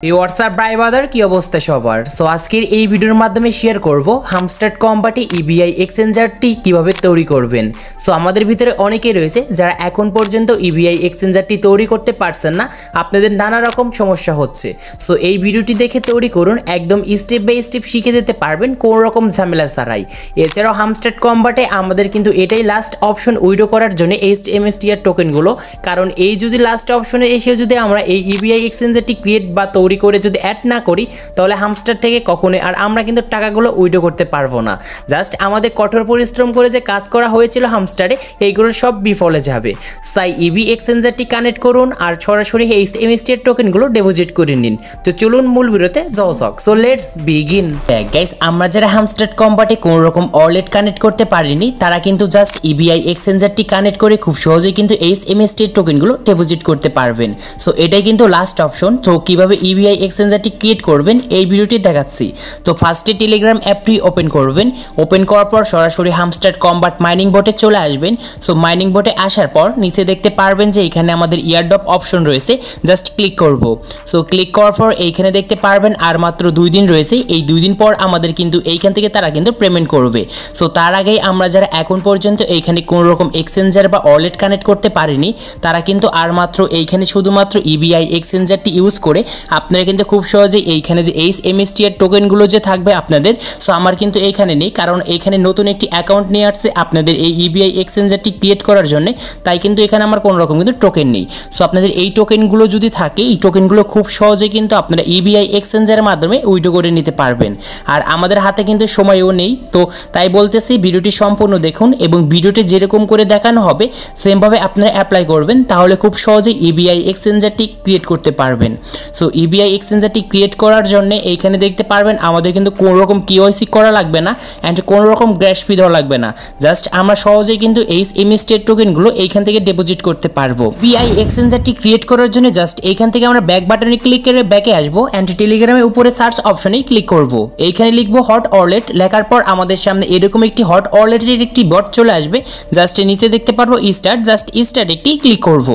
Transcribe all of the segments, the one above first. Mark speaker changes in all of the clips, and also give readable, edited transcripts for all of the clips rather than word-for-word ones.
Speaker 1: WhatsApp ভাই brother কি অবস্থা সবার। সো আজকের এই ভিডিওর মাধ্যমে শেয়ার করব হামস্টার কম্বাটে ইবিআই এক্সচেঞ্জারটি কিভাবে তৈরি করবেন। সো আমাদের ভিতরে অনেকেই রয়েছে যারা এখন পর্যন্ত ইবিআই এক্সচেঞ্জারটি তৈরি করতে পারছেন না, আপনাদের নানা রকম সমস্যা হচ্ছে। সো এই ভিডিওটি দেখে তৈরি করুন, একদম স্টেপ বাই স্টেপ শিখে যেতে পারবেন কোনো রকম ঝামেলা ছাড়াই। এছাড়াও হামস্টার কম্বাটে আমাদের কিন্তু এটাই লাস্ট অপশন উইড্রো করার জন্য HMSTR টোকেনগুলো, কারণ এই যদি লাস্ট অপশনে এসে যদি আমরা এই ইবিআই এক্সচেঞ্জারটি ক্রিয়েট বা তৈরি করে যদি অ্যাড না করি তাহলে হামস্টার থেকে কখনোই আর আমরা কিন্তু টাকাগুলো উইড্রো করতে পারবো না। জাস্ট আমাদের কঠোর পরিশ্রম করে যে কাজ করা হয়েছিল হামস্টারে এইগুলো সব বিফলে যাবে। তাই ইবি এক্সচেঞ্জারটি কানেক্ট করুন আর সরাসরি HMSTR টোকেনগুলো ডিপোজিট করে নিন। তো চলুন মূল ভিডিওতে যাওয়া যাক। So let's begin. গাইস, আমরা যারা হামস্টার কম্বাটে কোনো রকম ওয়ালেট কানেক্ট করতে পারিনি তারা কিন্তু জাস্ট ইবিআই এক্সচেঞ্জারটি কানেক্ট করে খুব সহজেই কিন্তু HMSTR টোকেনগুলো ডিপোজিট করতে পারবেন। সো এটাই কিন্তু লাস্ট অপশন। তো কিভাবে ইবিআই এক্সচেঞ্জারটি ক্রিয়েট করবেন এই ভিডিওটি দেখাচ্ছি। তো ফার্স্টে টেলিগ্রাম অ্যাপটি ওপেন করবেন। ওপেন করার পর সরাসরি হামস্টার কম্বাট মাইনিং বোটে চলে আসবেন। সো মাইনিং বোটে আসার পর নিচে দেখতে পারবেন যে এখানে আমাদের ইয়ারড্রপ অপশন রয়েছে, জাস্ট ক্লিক করব। সো ক্লিক করার পর এইখানে দেখতে পারবেন আর মাত্র 2 দিন রয়েছে। এই 2 দিন পর আমাদের কিন্তু এইখান থেকে তারা কিন্তু পেমেন্ট করবে। সো তার আগেই আমরা যারা এখন পর্যন্ত এইখানে কোনো রকম এক্সচেঞ্জার বা ওয়ালেট কানেক্ট করতে পারিনি তারা কিন্তু আর মাত্র এইখানে শুধুমাত্র ইবিআই এক্সচেঞ্জারটি ইউজ করে আপনারা কিন্তু খুব সহজেই এইখানে যে HMSTR টোকেনগুলো যে থাকবে আপনাদের, সো আমার কিন্তু এইখানে নেই কারণ এইখানে নতুন একটি অ্যাকাউন্ট নিয়ে আসছে আপনাদের এই ইবিআই এক্সচেঞ্জারটি ক্রিয়েট করার জন্য, তাই কিন্তু এখানে আমার কোনো রকম কিন্তু টোকেন নেই। সো আপনাদের এই টোকেনগুলো যদি থাকে এই টোকেনগুলো খুব সহজে কিন্তু আপনারা ইবিআই এক্সচেঞ্জারের মাধ্যমে উইথড্র করে নিতে পারবেন। আর আমাদের হাতে কিন্তু সময়ও নেই, তো তাই বলতেছি ভিডিওটি সম্পূর্ণ দেখুন এবং ভিডিওটি যেরকম করে দেখানো হবে সেমভাবে আপনারা অ্যাপ্লাই করবেন, তাহলে খুব সহজেই ইবিআই এক্সচেঞ্জারটি ক্রিয়েট করতে পারবেন। সো ইবিআই এক্সচেঞ্জারটি ক্রিয়েট করার জন্য এইখানে দেখতে পারবেন আমাদের কিন্তু কোনো রকম KYC করা লাগবে না অ্যান্ড কোনো রকম গ্যাস ফি দেওয়া লাগবে না। জাস্ট আমরা সহজেই কিন্তু HMSTR টোকেনগুলো এইখান থেকে ডিপোজিট করতে পারবো। ইবিআই এক্সচেঞ্জারটি ক্রিয়েট করার জন্য জাস্ট এইখান থেকে আমরা ব্যাক বাটনে ক্লিক করে ব্যাকে আসবো অ্যান্ড টেলিগ্রামের উপরে সার্চ অপশনেই ক্লিক করব। এইখানে লিখবো হট ওয়ালেট, লেখার পর আমাদের সামনে এরকম একটি হট ওয়ালেটের একটি বট চলে আসবে। জাস্ট নিচে দেখতে পারবো স্টার্ট, জাস্ট স্টার্ট একটি ক্লিক করব।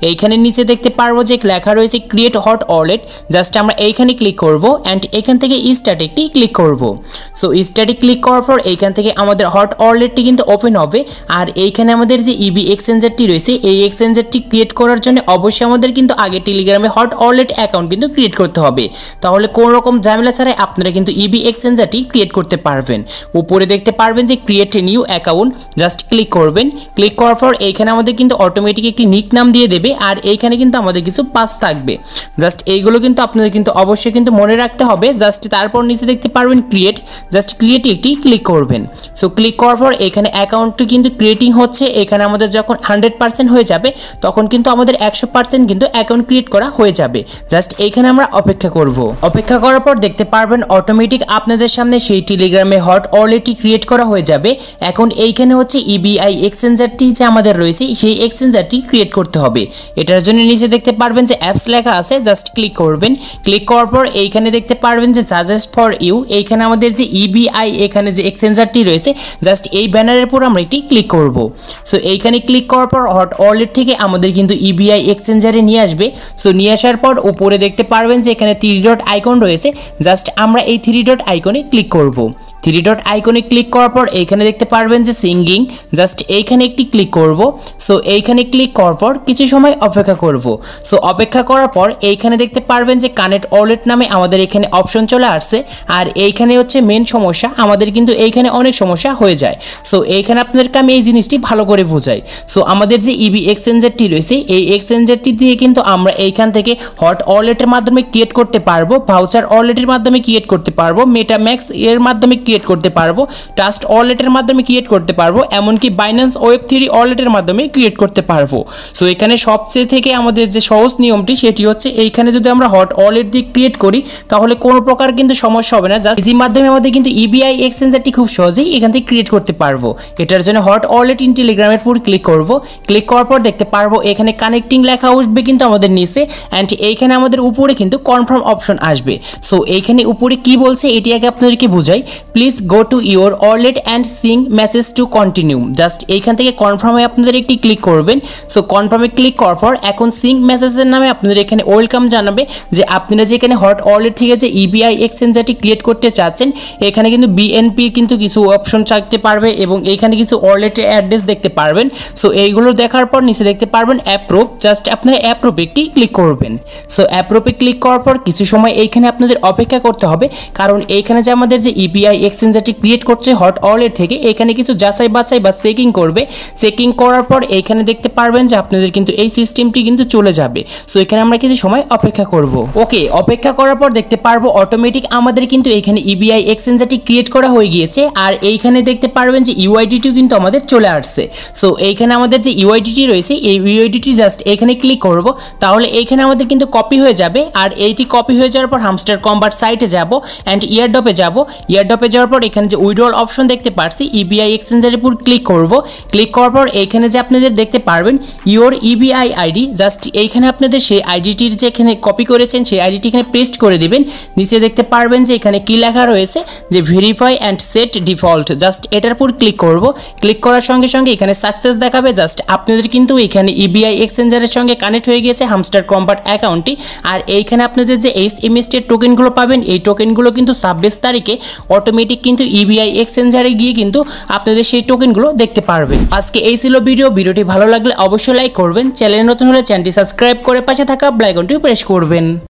Speaker 1: এইখানে নিচে দেখতে পারবো যে লেখা রয়েছে ক্রিয়েট হট ওয়ালেট, জাস্ট আমরা এইখানে ক্লিক করব অ্যান্ড এখান থেকে স্টার্ট একটি ক্লিক করব। সো স্টার্টে ক্লিক করার পর এইখান থেকে আমাদের হট ওয়ালেটটি কিন্তু ওপেন হবে। আর এইখানে আমাদের যে ইবি এক্সচেঞ্জারটি রয়েছে এই এক্সচেঞ্জারটি ক্রিয়েট করার জন্য অবশ্যই আমাদের কিন্তু আগে টেলিগ্রামে হট ওয়ালেট অ্যাকাউন্ট কিন্তু ক্রিয়েট করতে হবে, তাহলে কোনো রকম ঝামেলা ছাড়াই আপনারা কিন্তু ইবি এক্সচেঞ্জারটি ক্রিয়েট করতে পারবেন। উপরে দেখতে পারবেন যে create a new account, just click করবেন। ক্লিক করার পর এইখানে আমাদের কিন্তু অটোমেটিক একটি নিক নাম দিয়ে দেবে আর এইখানে কিন্তু আমাদের কিছু পাস থাকবে। জাস্ট এইগুলো কিন্তু আপনাদের কিন্তু অবশ্যই কিন্তু মনে রাখতে হবে। জাস্ট তারপর নিচে দেখতে পারবেন ক্রিয়েট, জাস্ট ক্রিয়েট একটি ক্লিক করবেন। সো ক্লিক করার পর এখানে অ্যাকাউন্টটি কিন্তু ক্রিয়েটিং হচ্ছে। এখানে আমাদের যখন 100% হয়ে যাবে তখন কিন্তু আমাদের 100% কিন্তু অ্যাকাউন্ট ক্রিয়েট করা হয়ে যাবে। জাস্ট এইখানে আমরা অপেক্ষা করব। অপেক্ষা করার পর দেখতে পারবেন অটোমেটিক আপনাদের সামনে সেই টেলিগ্রামে হট ওয়ালেটটি ক্রিয়েট করা হয়ে যাবে। এখন এইখানে হচ্ছে ইবিআই এক্সচেঞ্জারটি যে আমাদের রয়েছে সেই এক্সচেঞ্জারটি ক্রিয়েট করতে হবে। এটার জন্য নিচে দেখতে পারবেন যে অ্যাপস লেখা আছে, জাস্ট ক্লিক করবেন। ক্লিক করার পর এইখানে দেখতে পারবেন যে সাজেস্ট ফর ইউ, এইখানে আমাদের যে ইবিআই এখানে যে এক্সচেঞ্জারটি রয়েছে জাস্ট এই ব্যানারের উপর আমরা একটি ক্লিক করব। সো এইখানে ক্লিক করার পর হট ওয়ালেট থেকে আমাদের কিন্তু ইবিআই এক্সচেঞ্জারে নিয়ে আসবে। সো নিয়ে আসার পর উপরে দেখতে পারবেন যে এখানে 3 ডট আইকন রয়েছে, জাস্ট আমরা এই 3 ডট আইকনে ক্লিক করব। 3 ডট আইকনে ক্লিক করার পর এইখানে দেখতে পারবেন যে সিঙ্গিং, জাস্ট এইখানে একটি ক্লিক করব। সো এইখানে ক্লিক করার পর কিছু সময় অপেক্ষা করব। সো অপেক্ষা করার পর এইখানে দেখতে পারবেন যে কানেক্ট ওয়ালেট নামে আমাদের এখানে অপশন চলে আসছে। আর এইখানে হচ্ছে মেন সমস্যা, আমাদের কিন্তু এইখানে অনেক সমস্যা হয়ে যায়। সো এইখানে আপনাদেরকে আমি এই জিনিসটি ভালো করে বোঝাই। সো আমাদের যে ইবি এক্সচেঞ্জারটি রয়েছে এই এক্সচেঞ্জারটি দিয়ে কিন্তু আমরা এইখান থেকে হট ওয়ালেটের মাধ্যমে ক্রিয়েট করতে পারবো, ভাউচার ওয়ালেটের মাধ্যমে ক্রিয়েট করতে পারবো, মেটাম্যাক্স এর মাধ্যমে ক্রিয়েট করতে পারবো, ট্রাস্ট ওয়ালেটের মাধ্যমে ক্রিয়েট করতে পারবো, এমনকি বাইন্যান্স ওয়েব3 ওয়ালেটের মাধ্যমে ক্রিয়েট করতে পারবো। সো এখানে সবচেয়ে থেকে আমাদের যে সহজ নিয়মটি সেটি হচ্ছে এইখানে যদি আমরা হট ওয়ালেট দিয়ে ক্রিয়েট করি তাহলে কোনো প্রকার কিন্তু সমস্যা হবে না। জাস্ট ইজির মাধ্যমে আমাদের কিন্তু ইবিআই এক্সচেঞ্জারটি খুব সহজেই এখান থেকে ক্রিয়েট করতে পারবো। এটার জন্য হট ওয়ালেট ইন টেলিগ্রামের উপর ক্লিক করব। ক্লিক করার পর দেখতে পারবো এখানে কানেক্টিং লেখা আসবে কিন্তু আমাদের নিচে অ্যান্ড এইখানে আমাদের উপরে কিন্তু কনফার্ম অপশন আসবে। সো এইখানে উপরে কি বলছে এটি আগে আপনাদেরকে বুঝাই। Please go to your wallet and sing message to continue. Just এইখান থেকে কনফার্মে আপনাদের একটি ক্লিক করবেন। সো কনফার্মে ক্লিক করার পর এখন সিং মেসেজের নামে আপনাদের এখানে ওয়েলকাম জানাবে যে আপনারা যে এখানে হট ওয়ালেট থেকে যে ইবিআই এক্সচেঞ্জারটি ক্রিয়েট করতে চাচ্ছেন এখানে কিন্তু বিএনপির কিন্তু কিছু অপশন চাইতে পারবে এবং এখানে কিছু ওয়ালেটের অ্যাড্রেস দেখতে পারবেন। সো এইগুলো দেখার পর নিচে দেখতে পারবেন অ্যাপ্রুভ। জাস্ট আপনারা অ্যাপ্রুভে একটি ক্লিক করবেন। সো অ্যাপ্রুভে ক্লিক করার পর কিছু সময় এইখানে আপনাদের অপেক্ষা করতে হবে, কারণ এইখানে যে আমাদের যে ইবিআই এক্সচেঞ্জারটি ক্রিয়েট করছে হট ওয়ালেট থেকে এখানে কিছু যাচাই বাছাই বা চেকিং করবে। চেকিং করার পর এইখানে দেখতে পারবেন যে আপনাদের কিন্তু এই সিস্টেমটি কিন্তু চলে যাবে। সো এখানে আমরা কিছু সময় অপেক্ষা করব। ওকে, অপেক্ষা করার পর দেখতে পারবো অটোমেটিক আমাদের কিন্তু এখানে ইবিআই এক্সচেঞ্জারটি ক্রিয়েট করা হয়ে গিয়েছে। আর এইখানে দেখতে পারবেন যে ইউআইডিটিও কিন্তু আমাদের চলে আসছে। সো এইখানে আমাদের যে ইউআইডিটি রয়েছে এই ইউআইডিটি জাস্ট এখানে ক্লিক করব, তাহলে এইখানে আমাদের কিন্তু কপি হয়ে যাবে। আর এইটি কপি হয়ে যাওয়ার পর হামস্টার কম্বাট সাইটে যাব অ্যান্ড ইয়ারড্রপে যাব। ইয়ারড্রপে যাওয়ার পর এখানে যে উইড্রল অপশন দেখতে পাচ্ছি ইবিআই এক্সচেঞ্জারের উপর ক্লিক করব। ক্লিক করার পর এইখানে যে আপনাদের দেখতে পারবেন ইওর ইবিআই আইডি, জাস্ট এইখানে আপনাদের সেই আইডিটির যে এখানে কপি করেছেন সেই আইডিটি এখানে পেস্ট করে দিবেন। নিচে দেখতে পারবেন যে এখানে কি লেখা রয়েছে যে verify and set default. Just এটার উপর ক্লিক করব। ক্লিক করার সঙ্গে সঙ্গে এখানে সাকসেস দেখাবে। জাস্ট আপনাদের কিন্তু এখানে ইবিআই এক্সচেঞ্জারের সঙ্গে কানেক্ট হয়ে গিয়েছে হামস্টার কম্বাট অ্যাকাউন্টটি। আর এইখানে আপনাদের যে এসএমএসটির টোকেনগুলো পাবেন এই টোকেনগুলো কিন্তু 26 তারিখে অটোমেটিক কিন্তু ইবিআই এক্সচেঞ্জারে গিয়ে কিন্তু আপনাদের সেই টোকেনগুলো দেখতে পারবেন। আজকে এই ছিল ভিডিওটি ভালো লাগলে অবশ্যই লাইক করবেন। চ্যানেলে নতুন হলে চ্যানেলটি সাবস্ক্রাইব করে পাশে থাকা বেল আইকনটি প্রেস করবেন।